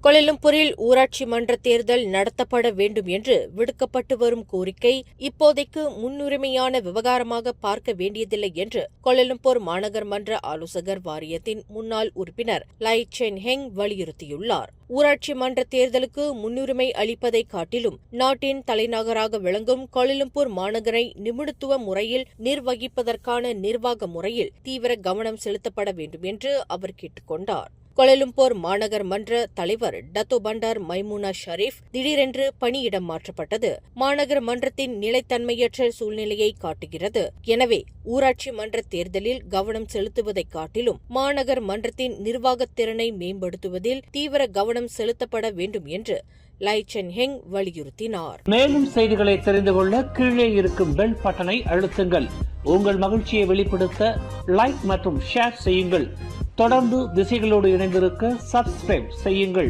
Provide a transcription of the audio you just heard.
கோலாலம்பூரில் ஊராட்சி மன்ற தேர்தல் நடத்தப்பட வேண்டும் என்று விடுக்கப்பட்டு வரும் கோரிக்கை இப்போதைக்கு முன்னுரிமையான விவகாரமாக பார்க்க வேண்டியதில்லை என்று கோலாலம்பூர் மாநகர் மன்ற ஆலோசகர் வாரியத்தின் முன்னாள் உறுப்பினர் லை சென் ஹெங் வலியுறுத்தியுள்ளார். ஊராட்சி மன்ற தேர்தலுக்கு முன்னுரிமை அளிப்பதை காட்டிலும் நாட்டின் தலைநகராக விளங்கும் கோலாலம்பூர் மாநகரை நிபுணத்துவ முறையில் நிர்வகிப்பதற்கான நிர்வாக முறையில் தீவிர கவனம் செலுத்தப்பட வேண்டும் என்று அவர் கேட்டுக் கொண்டார். கோலாலம்பூர் மாநகர் மன்ற தலைவர் டத்தோ பண்டார் மைமுனா ஷரீப் திடீரென்று பணியிடம் மாற்றப்பட்டது மாநகர மன்றத்தின் நிலைத்தன்மையற்ற சூழ்நிலையை காட்டுகிறது. எனவே ஊராட்சி மன்ற தேர்தலில் கவனம் செலுத்துவதைக் காட்டிலும் மாநகர் மன்றத்தின் நிர்வாகத் திறனை மேம்படுத்துவதில் தீவிர கவனம் செலுத்தப்பட வேண்டும் என்று லை சென் ஹெங் வலியுறுத்தினார். மேலும் செய்திகளை தெரிந்து கொள்ள கீழே இருக்கும் பெல் பட்டனை அழுத்துங்கள். உங்கள் மகிழ்ச்சியை வெளிப்படுத்த லைக் மற்றும் ஷேர் செய்யுங்கள். தொடர்ந்து திசைகளோடு இணைந்திருக்க சப்ஸ்கிரைப் செய்யுங்கள்.